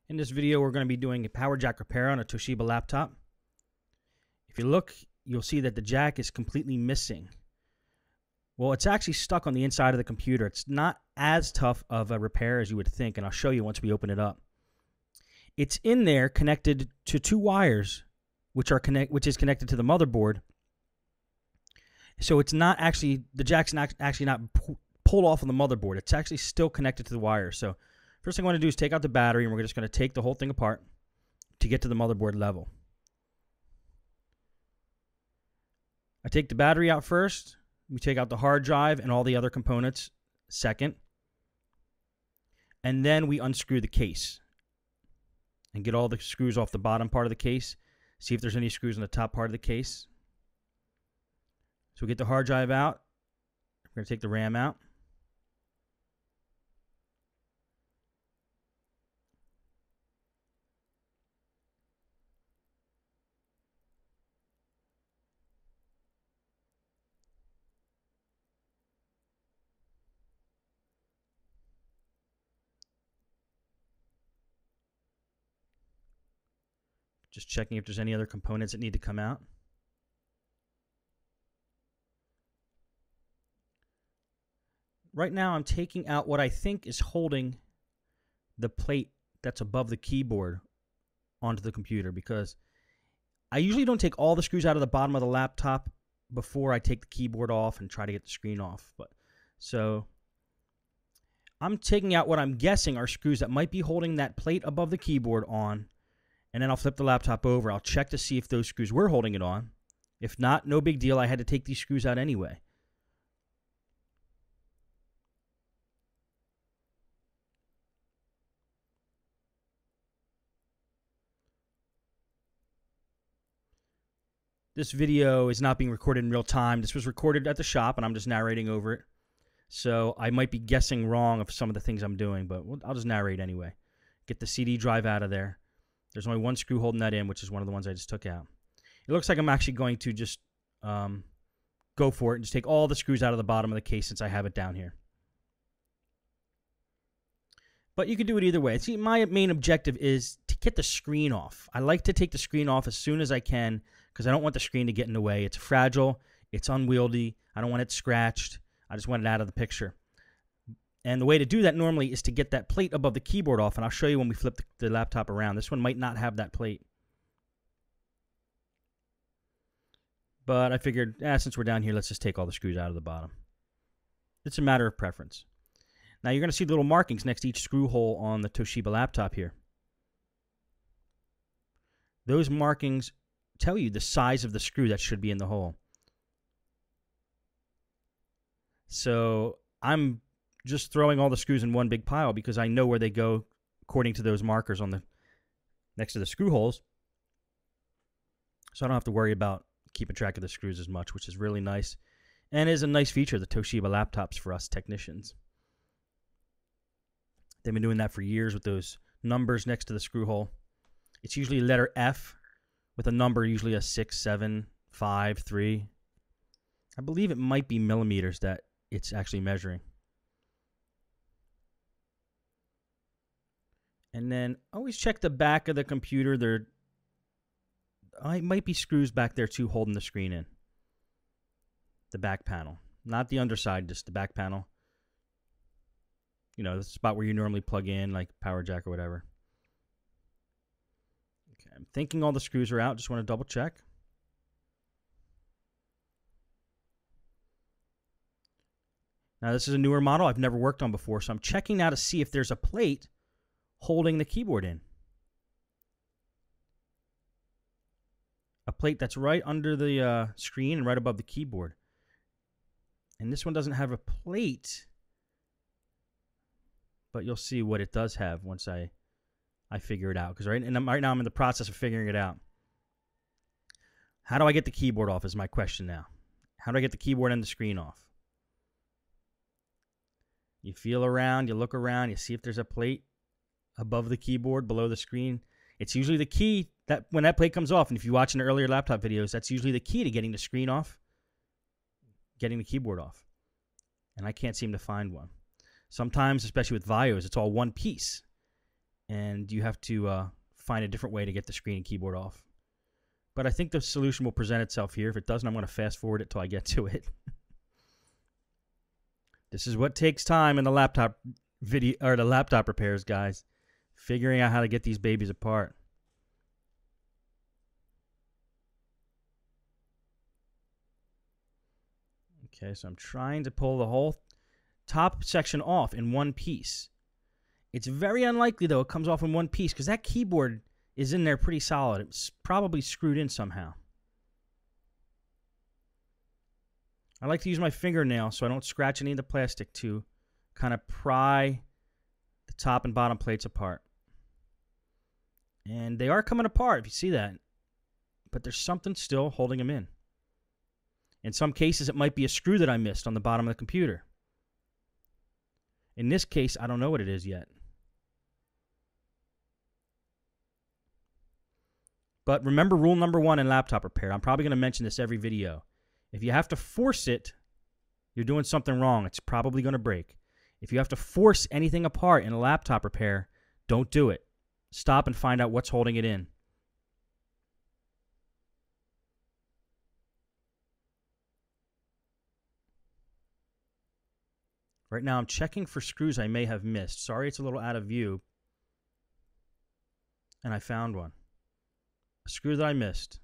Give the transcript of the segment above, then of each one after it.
In this video, we're going to be doing a power jack repair on a Toshiba laptop. If you look, you'll see that the jack is completely missing. Well, it's actually stuck on the inside of the computer. It's not as tough of a repair as you would think, and I'll show you once we open it up. It's in there connected to two wires, which is connected to the motherboard. So it's not actually, the jack's not actually not pulled off of the motherboard. It's actually still connected to the wire. So first thing I want to do is take out the battery, and we're just going to take the whole thing apart to get to the motherboard level. I take the battery out first. We take out the hard drive and all the other components second. And then we unscrew the case and get all the screws off the bottom part of the case. See if there's any screws in the top part of the case. So we get the hard drive out. We're going to take the RAM out. Just checking if there's any other components that need to come out. Right now I'm taking out what I think is holding the plate that's above the keyboard onto the computer, because I usually don't take all the screws out of the bottom of the laptop before I take the keyboard off and try to get the screen off. So I'm taking out what I'm guessing are screws that might be holding that plate above the keyboard on. And then I'll flip the laptop over. I'll check to see if those screws were holding it on. If not, no big deal. I had to take these screws out anyway. This video is not being recorded in real time. This was recorded at the shop, and I'm just narrating over it. So I might be guessing wrong of some of the things I'm doing, but I'll just narrate anyway. Get the CD drive out of there. There's only one screw holding that in, which is one of the ones I just took out. It looks like I'm actually going to just go for it and just take all the screws out of the bottom of the case since I have it down here. But you can do it either way. See, my main objective is to get the screen off. I like to take the screen off as soon as I can because I don't want the screen to get in the way. It's fragile. It's unwieldy. I don't want it scratched. I just want it out of the picture. And the way to do that normally is to get that plate above the keyboard off, and I'll show you when we flip the laptop around. This one might not have that plate. But I figured, since we're down here, let's just take all the screws out of the bottom. It's a matter of preference. Now you're going to see little markings next to each screw hole on the Toshiba laptop here. Those markings tell you the size of the screw that should be in the hole. So I'm just throwing all the screws in one big pile because I know where they go according to those markers on the next to the screw holes. So I don't have to worry about keeping track of the screws as much, which is really nice and is a nice feature of the Toshiba laptops for us technicians. They've been doing that for years with those numbers next to the screw hole. It's usually letter F with a number, usually a 6, 7, 5, 3. I believe it might be millimeters that it's actually measuring. And then always check the back of the computer. There might be screws back there too holding the screen in. The back panel. Not the underside, just the back panel. You know, the spot where you normally plug in, like power jack or whatever. Okay, I'm thinking all the screws are out. Just want to double check. Now, this is a newer model I've never worked on before, so I'm checking now to see if there's a plate holding the keyboard in. A plate that's right under the screen and right above the keyboard. And this one doesn't have a plate, but you'll see what it does have once I figure it out. Because right now I'm in the process of figuring it out. How do I get the keyboard off is my question now. How do I get the keyboard and the screen off? You feel around, you look around, you see if there's a plate above the keyboard, below the screen. It's usually the key that when that plate comes off, and if you watch in the earlier laptop videos, that's usually the key to getting the screen off, getting the keyboard off. And I can't seem to find one. Sometimes, especially with Vios, it's all one piece. and you have to find a different way to get the screen and keyboard off. But I think the solution will present itself here. If it doesn't, I'm going to fast forward it till I get to it. This is what takes time in the laptop video or the laptop repairs, guys. Figuring out how to get these babies apart. Okay, so I'm trying to pull the whole top section off in one piece. It's very unlikely, though, it comes off in one piece because that keyboard is in there pretty solid. It's probably screwed in somehow. I like to use my fingernail so I don't scratch any of the plastic to kind of pry the top and bottom plates apart. And they are coming apart, if you see that. But there's something still holding them in. In some cases, it might be a screw that I missed on the bottom of the computer. In this case, I don't know what it is yet. But remember rule number 1 in laptop repair. I'm probably going to mention this every video. If you have to force it, you're doing something wrong. It's probably going to break. If you have to force anything apart in a laptop repair, don't do it. Stop and find out what's holding it in. Right now, I'm checking for screws I may have missed. Sorry, it's a little out of view. And I found one. A screw that I missed.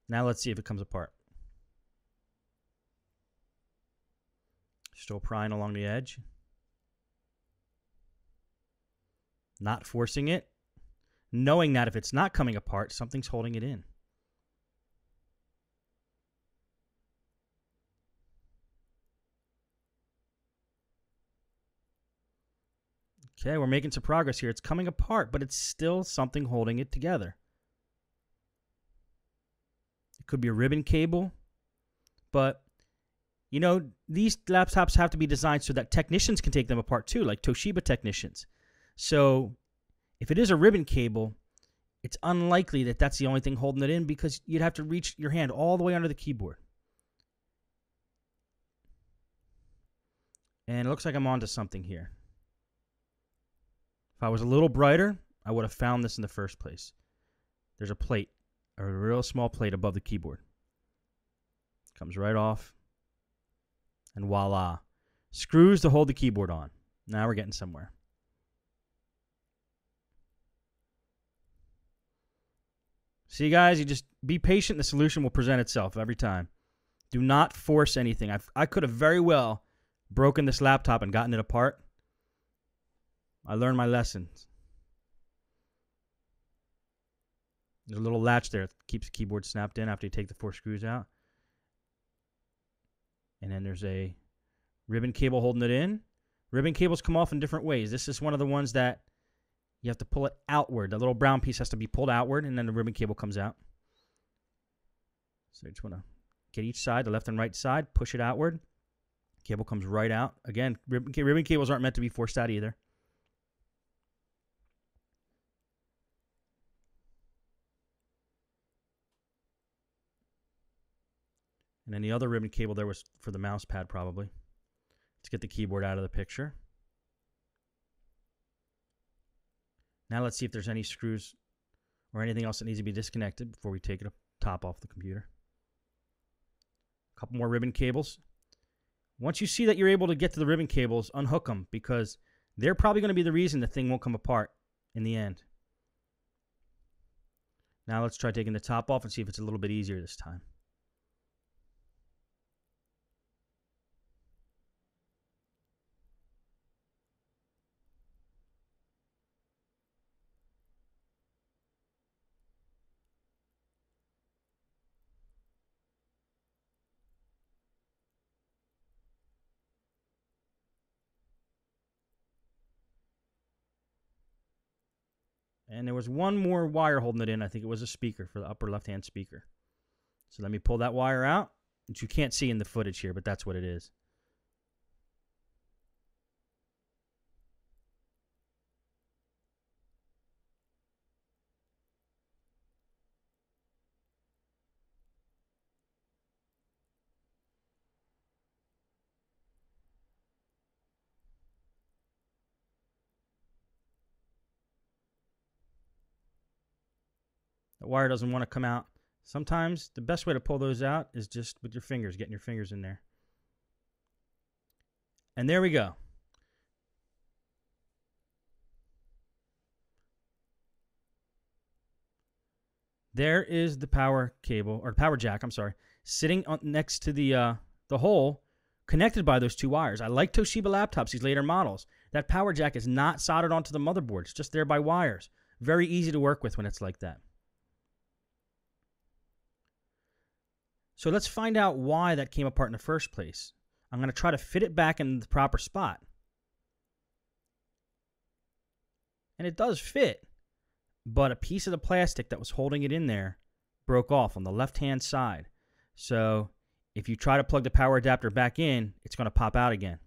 Now let's see if it comes apart. Still prying along the edge. Not forcing it. Knowing that if it's not coming apart, something's holding it in. Okay, we're making some progress here. It's coming apart, but it's still something holding it together. It could be a ribbon cable, but you know, these laptops have to be designed so that technicians can take them apart too, like Toshiba technicians. So if it is a ribbon cable, it's unlikely that that's the only thing holding it in because you'd have to reach your hand all the way under the keyboard. And it looks like I'm onto something here. If I was a little brighter, I would have found this in the first place. There's a plate, a real small plate above the keyboard. Comes right off. And voila. Screws to hold the keyboard on. Now we're getting somewhere. See, guys, you just be patient. The solution will present itself every time. Do not force anything. I could have very well broken this laptop and gotten it apart. I learned my lessons. There's a little latch there that keeps the keyboard snapped in after you take the 4 screws out. And then there's a ribbon cable holding it in. Ribbon cables come off in different ways. This is one of the ones that you have to pull it outward. The little brown piece has to be pulled outward, and then the ribbon cable comes out. So you just want to get each side, the left and right side, push it outward. Cable comes right out. Again, ribbon cables aren't meant to be forced out either. And then the other ribbon cable there was for the mouse pad probably. Let's get the keyboard out of the picture. Now let's see if there's any screws or anything else that needs to be disconnected before we take the top off the computer. A couple more ribbon cables. Once you see that you're able to get to the ribbon cables, unhook them because they're probably going to be the reason the thing won't come apart in the end. Now let's try taking the top off and see if it's a little bit easier this time. And there was one more wire holding it in. I think it was a speaker for the upper left-hand speaker. So let me pull that wire out, which you can't see in the footage here, but that's what it is. The wire doesn't want to come out. Sometimes the best way to pull those out is just with your fingers, getting your fingers in there. And there we go. There is the power cable, or power jack, I'm sorry, sitting next to the hole, connected by those two wires. I like Toshiba laptops, these later models. That power jack is not soldered onto the motherboard. It's just there by wires. Very easy to work with when it's like that. So let's find out why that came apart in the first place. I'm going to try to fit it back in the proper spot. And it does fit. But a piece of the plastic that was holding it in there broke off on the left-hand side. So if you try to plug the power adapter back in, it's going to pop out again.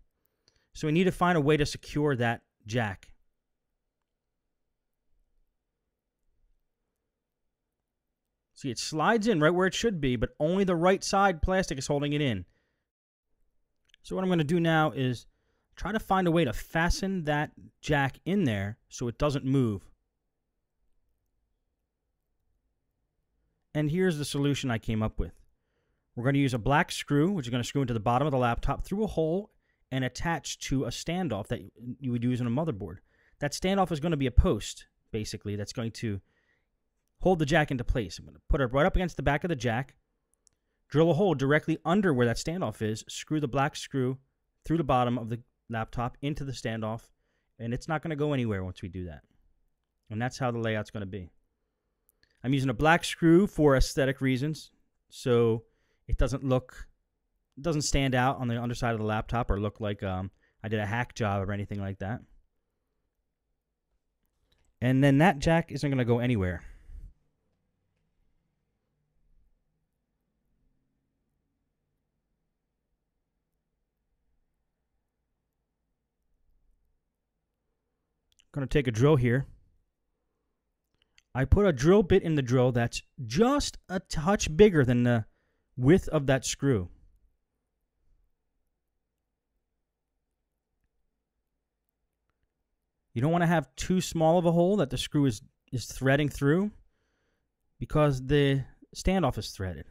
So we need to find a way to secure that jack. See, it slides in right where it should be, but only the right side plastic is holding it in. So what I'm going to do now is try to find a way to fasten that jack in there so it doesn't move. And here's the solution I came up with. We're going to use a black screw, which is going to screw into the bottom of the laptop through a hole and attach to a standoff that you would use on a motherboard. That standoff is going to be a post, basically, that's going to hold the jack into place. I'm going to put it right up against the back of the jack, drill a hole directly under where that standoff is, screw the black screw through the bottom of the laptop into the standoff, and it's not going to go anywhere once we do that. And that's how the layout's going to be. I'm using a black screw for aesthetic reasons, so it doesn't stand out on the underside of the laptop or look like I did a hack job or anything like that. And then that jack isn't going to go anywhere. I'm going to take a drill here. I put a drill bit in the drill that's just a touch bigger than the width of that screw. You don't want to have too small of a hole that the screw is threading through because the standoff is threaded.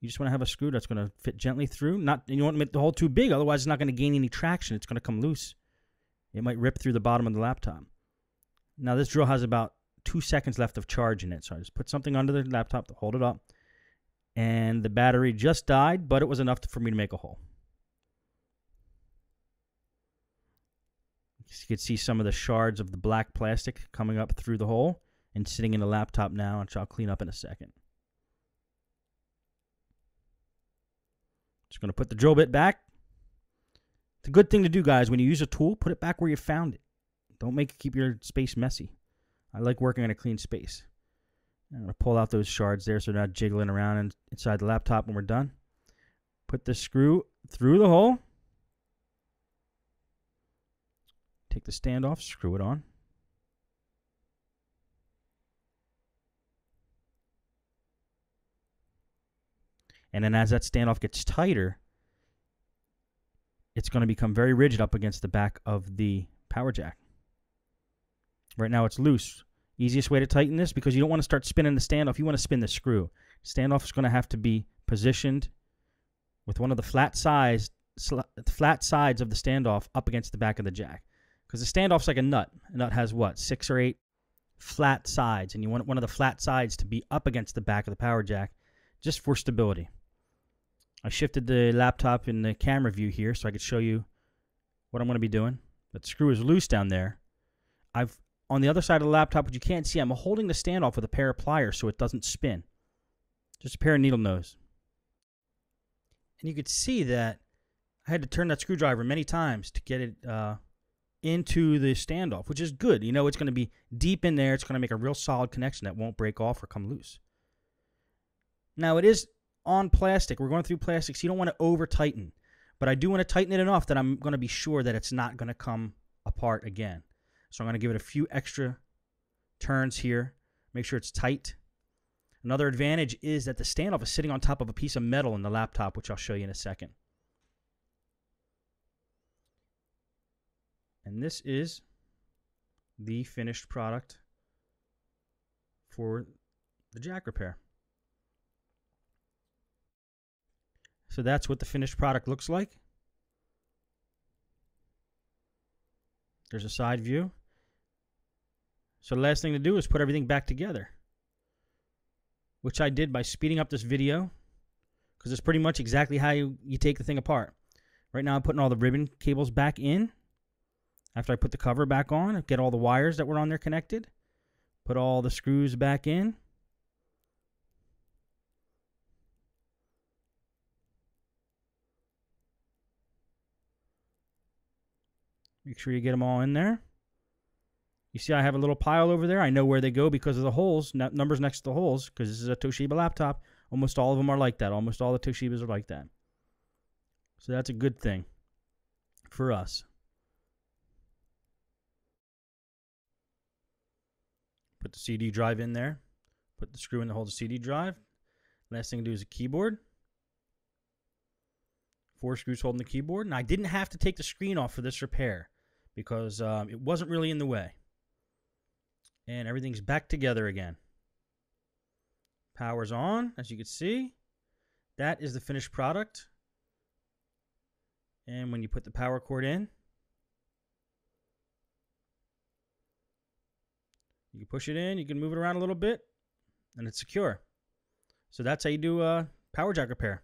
You just want to have a screw that's going to fit gently through. You don't want to make the hole too big, otherwise it's not going to gain any traction. It's going to come loose. It might rip through the bottom of the laptop. Now this drill has about 2 seconds left of charge in it. So I just put something under the laptop to hold it up. And the battery just died, but it was enough for me to make a hole. You can see some of the shards of the black plastic coming up through the hole and sitting in the laptop now, which I'll clean up in a second. Just going to put the drill bit back. It's a good thing to do, guys. When you use a tool, put it back where you found it. Don't keep your space messy. I like working in a clean space. I'm going to pull out those shards there so they're not jiggling around inside the laptop when we're done. Put the screw through the hole. Take the stand off, screw it on. And then as that standoff gets tighter, it's going to become very rigid up against the back of the power jack. Right now it's loose. Easiest way to tighten this, because you don't want to start spinning the standoff, you want to spin the screw. Standoff is going to have to be positioned with one of the flat sides of the standoff up against the back of the jack. Because the standoff's like a nut. A nut has what, 6 or 8 flat sides, and you want one of the flat sides to be up against the back of the power jack just for stability. I shifted the laptop in the camera view here so I could show you what I'm going to be doing. That screw is loose down there. On the other side of the laptop, which you can't see, I'm holding the standoff with a pair of pliers so it doesn't spin. Just a pair of needle nose. And you could see that I had to turn that screwdriver many times to get it into the standoff, which is good. You know, it's going to be deep in there. It's going to make a real solid connection that won't break off or come loose. Now, it is on plastic. We're going through plastic, so you don't want to over-tighten. But I do want to tighten it enough that I'm going to be sure that it's not going to come apart again. So I'm going to give it a few extra turns here. Make sure it's tight. Another advantage is that the standoff is sitting on top of a piece of metal in the laptop, which I'll show you in a second. And this is the finished product for the jack repair. So that's what the finished product looks like. There's a side view. So the last thing to do is put everything back together, which I did by speeding up this video, because it's pretty much exactly how you take the thing apart. Right now I'm putting all the ribbon cables back in. After I put the cover back on, get all the wires that were on there connected, put all the screws back in. Make sure you get them all in there. You see I have a little pile over there. I know where they go because of the holes, numbers next to the holes, because this is a Toshiba laptop. Almost all of them are like that. Almost all the Toshibas are like that. So that's a good thing for us. Put the CD drive in there. Put the screw in to hold the CD drive. Last thing to do is a keyboard. 4 screws holding the keyboard. And I didn't have to take the screen off for this repair because it wasn't really in the way. And everything's back together again. Power's on, as you can see. That is the finished product. And when you put the power cord in, you can push it in, you can move it around a little bit, and it's secure. So that's how you do a power jack repair.